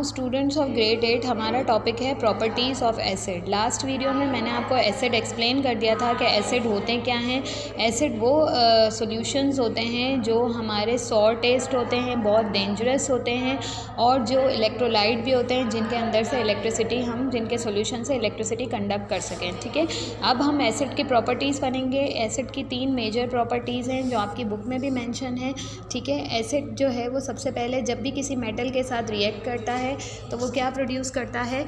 Students of grade 8 हमारा topic है properties of acid. Last video में मैंने आपको एसिड एक्सप्लेन कर दिया था कि एसिड होते क्या हैं। एसिड वो सॉल्यूशंस होते हैं जो हमारे सॉर टेस्ट होते हैं, बहुत डेंजरस होते हैं, और जो इलेक्ट्रोलाइट भी होते हैं जिनके अंदर से इलेक्ट्रिसिटी जिनके सॉल्यूशन से इलेक्ट्रिसिटी कंडक्ट कर सकें। ठीक है, अब हम एसिड की प्रॉपर्टीज़ पढ़ेंगे। एसिड की 3 मेजर प्रॉपर्टीज़ हैं जो आपकी बुक में भी मेंशन है। ठीक है, एसिड जो है वो सबसे पहले जब भी किसी मेटल के साथ रिएक्ट करता है तो वो क्या प्रोड्यूस करता है,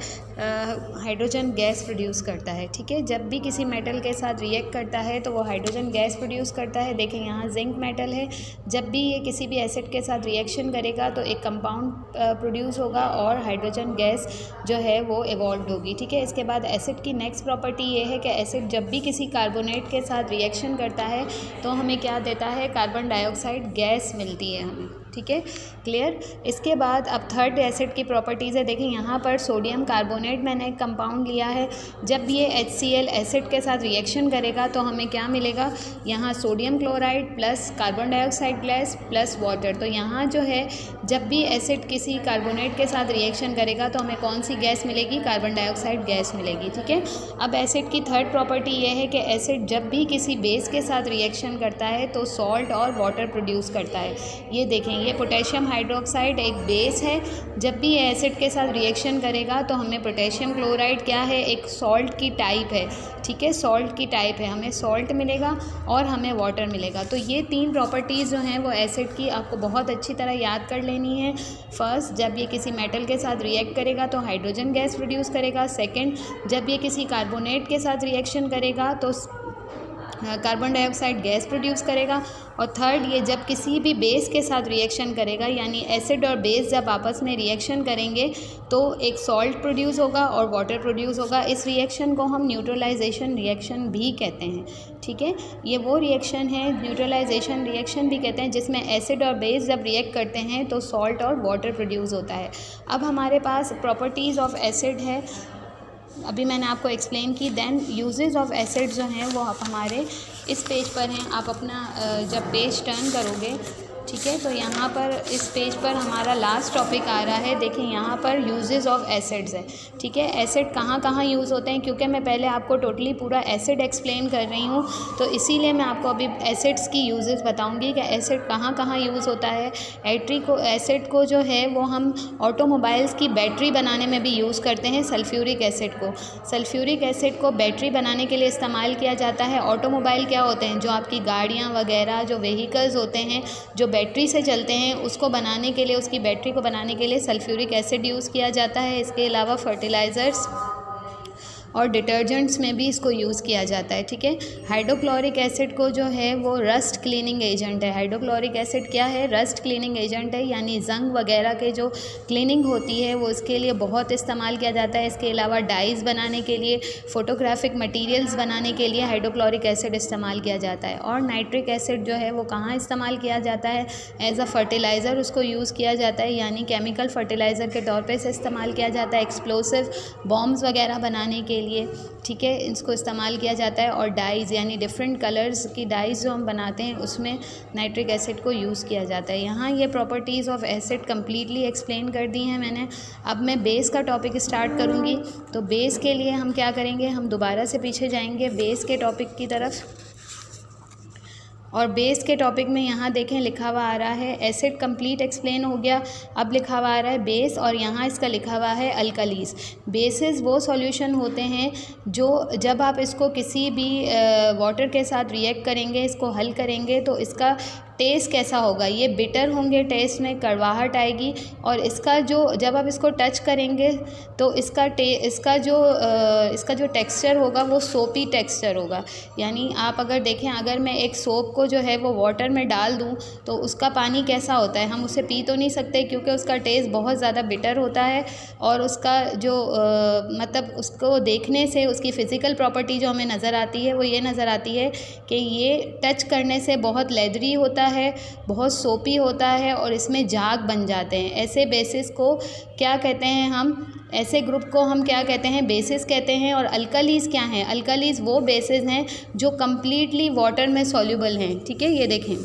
हाइड्रोजन गैस प्रोड्यूस करता है। ठीक है, जब भी किसी मेटल के साथ रिएक्ट करता है तो वो हाइड्रोजन गैस प्रोड्यूस करता है। देखें यहाँ जिंक मेटल है, जब भी ये किसी भी एसिड के साथ रिएक्शन करेगा तो एक कंपाउंड प्रोड्यूस होगा और हाइड्रोजन गैस जो है वो इवॉल्व होगी। ठीक है, इसके बाद एसिड की नेक्स्ट प्रॉपर्टी ये है कि एसिड जब भी किसी कार्बोनेट के साथ रिएक्शन करता है तो हमें क्या देता है, कार्बन डाइऑक्साइड गैस मिलती है हमें। ठीक है, क्लियर। इसके बाद अब थर्ड एसिड की प्रॉपर्टीज़ है। देखें यहाँ पर सोडियम कार्बोनेट मैंने एक कंपाउंड लिया है, जब ये HCl एसिड के साथ रिएक्शन करेगा तो हमें क्या मिलेगा, यहाँ sodium chloride plus carbon dioxide gas plus water. तो यहाँ जो है जब भी एसिड किसी कार्बोनेट के साथ रिएक्शन करेगा तो हमें कौन सी गैस मिलेगी, कार्बन डाइऑक्साइड गैस मिलेगी। ठीक है, अब एसिड की थर्ड प्रॉपर्टी ये है कि एसिड जब भी किसी बेस के साथ रिएक्शन करता है तो सॉल्ट और वाटर प्रोड्यूस करता है। ये देखें, ये पोटेशियम हाइड्रोक्साइड एक बेस है, जब भी ये एसिड के साथ रिएक्शन करेगा तो हमें पोटेशियम क्लोराइड क्या है, एक सॉल्ट की टाइप है। ठीक है, सॉल्ट की टाइप है, हमें सॉल्ट मिलेगा और हमें वाटर मिलेगा। तो ये 3 प्रॉपर्टीज़ जो हैं वो एसिड की आपको बहुत अच्छी तरह याद कर लेनी है। फर्स्ट, जब ये किसी मेटल के साथ रिएक्ट करेगा तो हाइड्रोजन गैस प्रोड्यूस करेगा। सेकेंड, जब ये किसी कार्बोनेट के साथ रिएक्शन करेगा तो कार्बन डाइऑक्साइड गैस प्रोड्यूस करेगा। और थर्ड, ये जब किसी भी बेस के साथ रिएक्शन करेगा, यानी एसिड और बेस जब आपस में रिएक्शन करेंगे तो एक सॉल्ट प्रोड्यूस होगा और वाटर प्रोड्यूस होगा। इस रिएक्शन को हम न्यूट्रलाइजेशन रिएक्शन भी कहते हैं। ठीक है, ये वो रिएक्शन है, न्यूट्रलाइजेशन रिएक्शन भी कहते हैं, जिसमें एसिड और बेस जब रिएक्ट करते हैं तो सॉल्ट और वाटर प्रोड्यूस होता है। अब हमारे पास प्रॉपर्टीज़ ऑफ एसिड है, अभी मैंने आपको एक्सप्लेन की। देन यूजेस ऑफ एसिड जो हैं वो आप हमारे इस पेज पर हैं। आप अपना जब पेज टर्न करोगे, ठीक है, तो यहाँ पर इस पेज पर हमारा लास्ट टॉपिक आ रहा है। देखिए यहाँ पर यूजेस ऑफ एसिड्स है। ठीक है, एसिड कहाँ कहाँ यूज़ होते हैं, क्योंकि मैं पहले आपको टोटली पूरा एसिड एक्सप्लेन कर रही हूँ तो इसीलिए मैं आपको अभी एसिड्स की यूजेस बताऊँगी कि एसिड कहाँ कहाँ यूज़ होता है। एसिड को जो है वो हम ऑटोमोबाइल्स की बैटरी बनाने में भी यूज़ करते हैं। सल्फ्यूरिक एसिड को बैटरी बनाने के लिए इस्तेमाल किया जाता है। ऑटोमोबाइल क्या होते हैं, जो आपकी गाड़ियाँ वगैरह, जो व्हीकल्स होते हैं जो बैटरी से चलते हैं, उसको बनाने के लिए, उसकी बैटरी को बनाने के लिए सल्फ्यूरिक एसिड यूज़ किया जाता है। इसके अलावा फर्टिलाइज़र्स और डिटर्जेंट्स में भी इसको यूज़ किया जाता है। ठीक है, हाइड्रोक्लोरिक एसिड को जो है वो रस्ट क्लीनिंग एजेंट है। हाइड्रोक्लोरिक एसिड क्या है, रस्ट क्लीनिंग एजेंट है, यानी जंग वगैरह के जो क्लीनिंग होती है वो इसके लिए बहुत इस्तेमाल किया जाता है। इसके अलावा डाइज़ बनाने के लिए, फोटोग्राफिक मटीरियल्स बनाने के लिए हाइड्रोक्लोरिक एसिड इस्तेमाल किया जाता है। और नाइट्रिक एसिड जो है वो कहाँ इस्तेमाल किया जाता है, एज अ फर्टिलाइज़र उसको यूज़ किया जाता है, यानी केमिकल फर्टिलाइज़र के तौर पर इस्तेमाल किया जाता है, एक्सप्लोसिव बॉम्ब्स वगैरह बनाने के लिए। ठीक है, इसको इस्तेमाल किया जाता है। और डाइज़ यानी डिफरेंट कलर्स की डाइज़ जो हम बनाते हैं उसमें नाइट्रिक एसिड को यूज़ किया जाता है। यहाँ ये properties of acid completely explain कर दी हैं मैंने। अब मैं बेस का टॉपिक स्टार्ट करूँगी। तो बेस के लिए हम क्या करेंगे, हम दोबारा से पीछे जाएंगे बेस के टॉपिक की तरफ। और बेस के टॉपिक में यहाँ देखें लिखा हुआ आ रहा है, एसिड कंप्लीट एक्सप्लेन हो गया। अब लिखा हुआ आ रहा है बेस, और यहाँ इसका लिखा हुआ है अल्कालीज। बेसिस वो सॉल्यूशन होते हैं जो जब आप इसको किसी भी वाटर के साथ रिएक्ट करेंगे, इसको हल करेंगे तो इसका टेस्ट कैसा होगा, ये बिटर होंगे, टेस्ट में कड़वाहट आएगी। और इसका जो जब आप इसको टच करेंगे तो इसका जो टेक्सचर होगा वो सोपी टेक्सचर होगा। यानी आप अगर देखें, अगर मैं एक सोप को जो है वो वाटर में डाल दूं तो उसका पानी कैसा होता है, हम उसे पी तो नहीं सकते क्योंकि उसका टेस्ट बहुत ज़्यादा बिटर होता है। और उसका जो मतलब उसको देखने से उसकी फ़िज़िकल प्रॉपर्टी जो हमें नज़र आती है वो ये नज़र आती है कि ये टच करने से बहुत लेदरी होता है, बहुत सोपी होता है और इसमें झाग बन जाते हैं। ऐसे बेसिस को क्या कहते हैं हम, ऐसे ग्रुप को हम क्या कहते हैं, बेसिस कहते हैं। और अल्कालीज क्या हैं, अल्कालीज वो बेसिस हैं जो कम्प्लीटली वाटर में सॉल्युबल हैं। ठीक है, ये देखें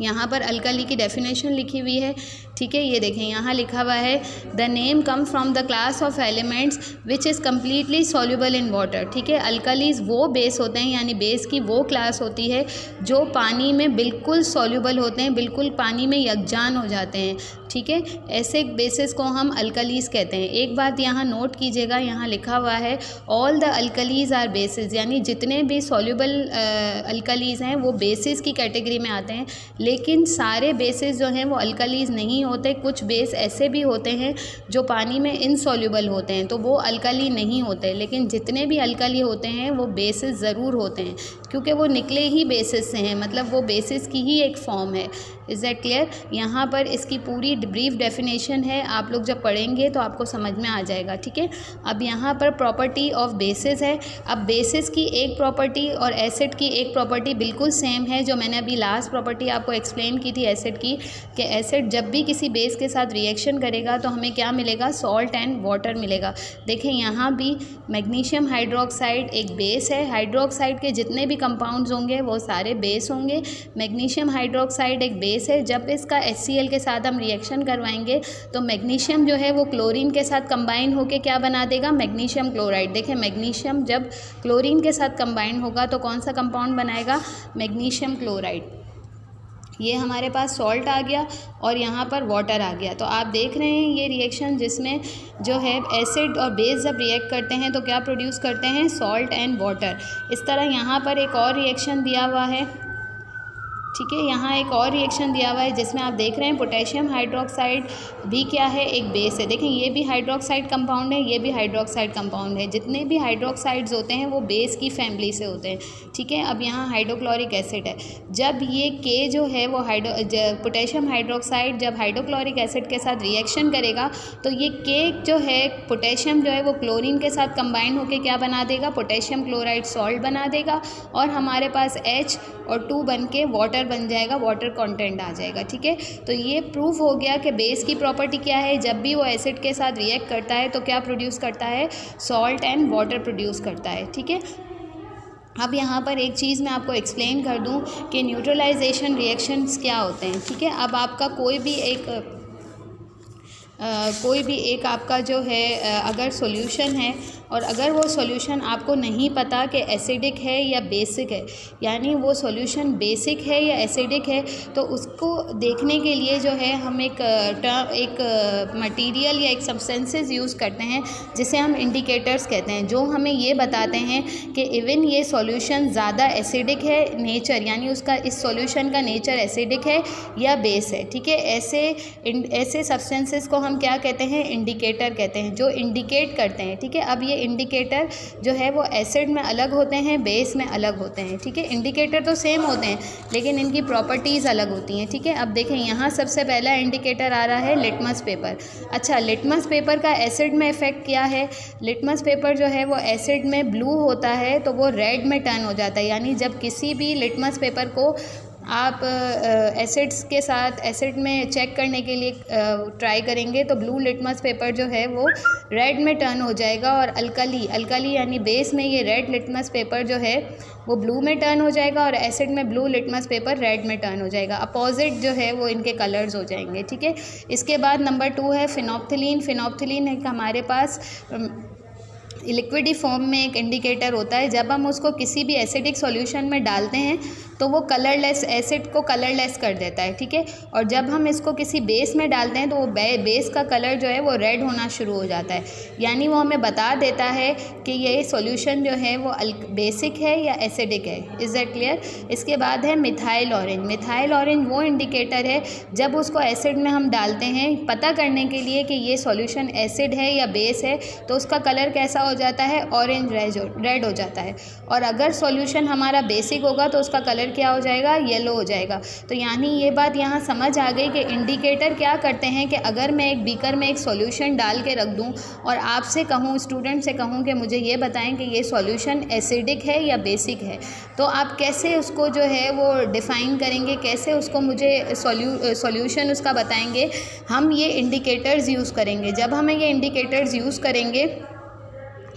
यहाँ पर अल्काली की डेफिनेशन लिखी हुई है। ठीक है, ये देखें यहाँ लिखा हुआ है the name come from the class of elements which is completely soluble in water. ठीक है, अल्कलीज वो बेस होते हैं, यानी बेस की वो क्लास होती है जो पानी में बिल्कुल सॉल्युबल होते हैं, बिल्कुल पानी में यकजान हो जाते हैं। ठीक है, ऐसे बेसिस को हम अल्कलीज कहते हैं। एक बात यहाँ नोट कीजिएगा, यहाँ लिखा हुआ है all the alkalis are bases, यानी जितने भी सॉल्युबल अल्कलीज हैं वो बेसिस की कैटेगरी में आते हैं। लेकिन सारे बेसिस जो हैं वो अल्कलीज नहीं होते, कुछ बेस ऐसे भी होते हैं जो पानी में इनसॉल्युबल होते हैं, तो वो अल्कली नहीं होते। लेकिन जितने भी अल्कली होते हैं वो बेसिस ज़रूर होते हैं, क्योंकि वो निकले ही बेसिस से हैं, मतलब वो बेसिस की ही एक फॉर्म है। Is that clear? यहाँ पर इसकी पूरी ब्रीफ डेफिनेशन है, आप लोग जब पढ़ेंगे तो आपको समझ में आ जाएगा। ठीक है, अब यहाँ पर प्रॉपर्टी ऑफ बेसिस है। अब बेसिस की एक प्रॉपर्टी और एसिड की एक प्रॉपर्टी बिल्कुल सेम है, जो मैंने अभी लास्ट प्रॉपर्टी आपको एक्सप्लेन की थी एसिड की, कि एसिड जब भी किसी बेस के साथ रिएक्शन करेगा तो हमें क्या मिलेगा, सॉल्ट एंड वाटर मिलेगा। देखें यहाँ भी मैग्नीशियम हाइड्रोक्साइड एक बेस है, हाइड्रोक्साइड के जितने भी कंपाउंड्स होंगे वो सारे बेस होंगे। मैग्नीशियम हाइड्रोक्साइड एक बेस है, जब इसका HCl के साथ हम रिएक्शन करवाएंगे तो मैग्नीशियम जो है वो क्लोरीन के साथ कंबाइन होकर क्या बना देगा, मैग्नीशियम क्लोराइड। देखें मैग्नीशियम जब क्लोरीन के साथ कंबाइन होगा तो कौन सा कंपाउंड बनाएगा, मैग्नीशियम क्लोराइड। ये हमारे पास सॉल्ट आ गया और यहाँ पर वाटर आ गया। तो आप देख रहे हैं ये रिएक्शन जिसमें जो है एसिड और बेस जब रिएक्ट करते हैं तो क्या प्रोड्यूस करते हैं, सॉल्ट एंड वाटर। इस तरह यहाँ पर एक और रिएक्शन दिया हुआ है। ठीक है, यहाँ एक और रिएक्शन दिया हुआ है जिसमें आप देख रहे हैं पोटेशियम हाइड्रोक्साइड भी क्या है, एक बेस है। देखें ये भी हाइड्रोक्साइड कंपाउंड है, ये भी हाइड्रोक्साइड कंपाउंड है। जितने भी हाइड्रोक्साइड्स होते हैं वो बेस की फैमिली से होते हैं। ठीक है, अब यहाँ हाइड्रोक्लोरिक एसिड है। जब ये के जो है वो पोटेशियम हाइड्रोक्साइड जब हाइड्रोक्लोरिक एसिड के साथ रिएक्शन करेगा तो ये के जो है पोटेशियम जो है वो क्लोरीन के साथ कंबाइन होकर क्या बना देगा, पोटेशियम क्लोराइड सॉल्ट बना देगा, और हमारे पास H और 2 बन के वाटर बन जाएगा, वाटर कंटेंट आ जाएगा। ठीक है, तो ये प्रूफ हो गया कि बेस की प्रॉपर्टी क्या है, जब भी वो एसिड के साथ रिएक्ट करता है तो क्या प्रोड्यूस करता है, सॉल्ट एंड वाटर प्रोड्यूस करता है। ठीक है, अब यहाँ पर एक चीज़ मैं आपको एक्सप्लेन कर दूँ कि न्यूट्रलाइजेशन रिएक्शंस क्या होते हैं। ठीक है, अब आपका कोई भी एक आपका जो है अगर सॉल्यूशन है और अगर वो सॉल्यूशन आपको नहीं पता कि एसिडिक है या बेसिक है, यानी वो सॉल्यूशन बेसिक है या एसिडिक है, तो उसको देखने के लिए जो है हम एक मटेरियल या एक सब्सटेंसेस यूज़ करते हैं जिसे हम इंडिकेटर्स कहते हैं, जो हमें ये बताते हैं कि इवन ये सॉल्यूशन ज़्यादा एसिडिक है नेचर, यानी उसका इस सॉल्यूशन का नेचर एसिडिक है या बेस है। ठीक है, ऐसे सब्सटेंसेस को हम क्या कहते हैं, इंडिकेटर कहते हैं, जो इंडिकेट करते हैं। ठीक है, अब ये इंडिकेटर जो है वो एसिड में अलग होते हैं, बेस में अलग होते हैं। ठीक है, इंडिकेटर तो सेम होते हैं लेकिन इनकी प्रॉपर्टीज़ अलग होती हैं। ठीक है, अब देखें यहाँ सबसे पहला इंडिकेटर आ रहा है लिटमस पेपर। अच्छा, लिटमस पेपर का एसिड में इफ़ेक्ट क्या है, लिटमस पेपर जो है वो एसिड में ब्लू होता है तो वो रेड में टर्न हो जाता है। यानी जब किसी भी लिटमस पेपर को आप एसिड्स के साथ एसिड में चेक करने के लिए ट्राई करेंगे तो ब्लू लिटमस पेपर जो है वो रेड में टर्न हो जाएगा, और अल्कली यानी बेस में ये रेड लिटमस पेपर जो है वो ब्लू में टर्न हो जाएगा और एसिड में ब्लू लिटमस पेपर रेड में टर्न हो जाएगा। अपोजिट जो है वो इनके कलर्स हो जाएंगे। ठीक है, इसके बाद नंबर 2 है फिनोप्थिलीन। फिनोप्थिलीन एक हमारे पास लिक्विडी फॉर्म में एक इंडिकेटर होता है। जब हम उसको किसी भी एसिडिक सॉल्यूशन में डालते हैं तो वो कलरलेस, एसिड को कलरलेस कर देता है। ठीक है, और जब हम इसको किसी बेस में डालते हैं तो वो बेस का कलर जो है वो रेड होना शुरू हो जाता है, यानी वो हमें बता देता है कि ये सॉल्यूशन जो है वो बेसिक है या एसिडिक है। Is that clear? इसके बाद है मिथाइल ऑरेंज। मिथाइल ऑरेंज वो इंडिकेटर है जब उसको एसिड में हम डालते हैं पता करने के लिए कि ये सॉल्यूशन एसिड है या बेस है, तो उसका कलर कैसा हो जाता है, ऑरेंज रेड हो जाता है। और अगर सॉल्यूशन हमारा बेसिक होगा तो उसका कलर क्या हो जाएगा, येलो हो जाएगा। तो यानी ये बात यहाँ समझ आ गई कि इंडिकेटर क्या करते हैं कि अगर मैं एक बीकर में एक सॉल्यूशन डाल के रख दूँ और आपसे कहूँ, स्टूडेंट से कहूँ कि मुझे ये बताएं कि ये सॉल्यूशन एसिडिक है या बेसिक है, तो आप कैसे उसको जो है वो डिफ़ाइन करेंगे, कैसे उसको मुझे सॉल्यूशन उसका बताएंगे। हम ये इंडिकेटर्स यूज़ करेंगे। जब हमें ये इंडिकेटर्स यूज़ करेंगे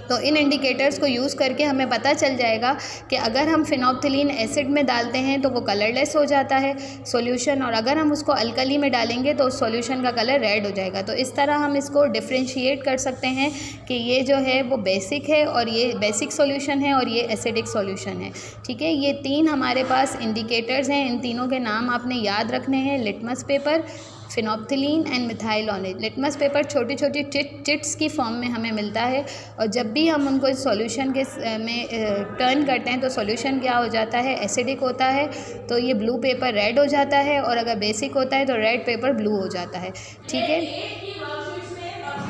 तो इन इंडिकेटर्स को यूज़ करके हमें पता चल जाएगा कि अगर हम फिनोप्थिलीन एसिड में डालते हैं तो वो कलरलेस हो जाता है सॉल्यूशन, और अगर हम उसको अल्कली में डालेंगे तो उस सॉल्यूशन का कलर रेड हो जाएगा। तो इस तरह हम इसको डिफ्रेंशिएट कर सकते हैं कि ये जो है वो बेसिक है और ये बेसिक सॉल्यूशन है और ये एसिडिक सॉल्यूशन है। ठीक है, ये 3 हमारे पास इंडिकेटर्स हैं। इन तीनों के नाम आपने याद रखने हैं, litmus paper, phenolphthalein and methyl orange. Litmus paper छोटी छोटी चिट्स की फॉर्म में हमें मिलता है, और जब भी हम उनको सॉल्यूशन के में टर्न करते हैं तो सॉल्यूशन क्या हो जाता है, एसिडिक होता है, तो ये ब्लू पेपर रेड हो जाता है, और अगर बेसिक होता है तो रेड पेपर ब्लू हो जाता है। ठीक है।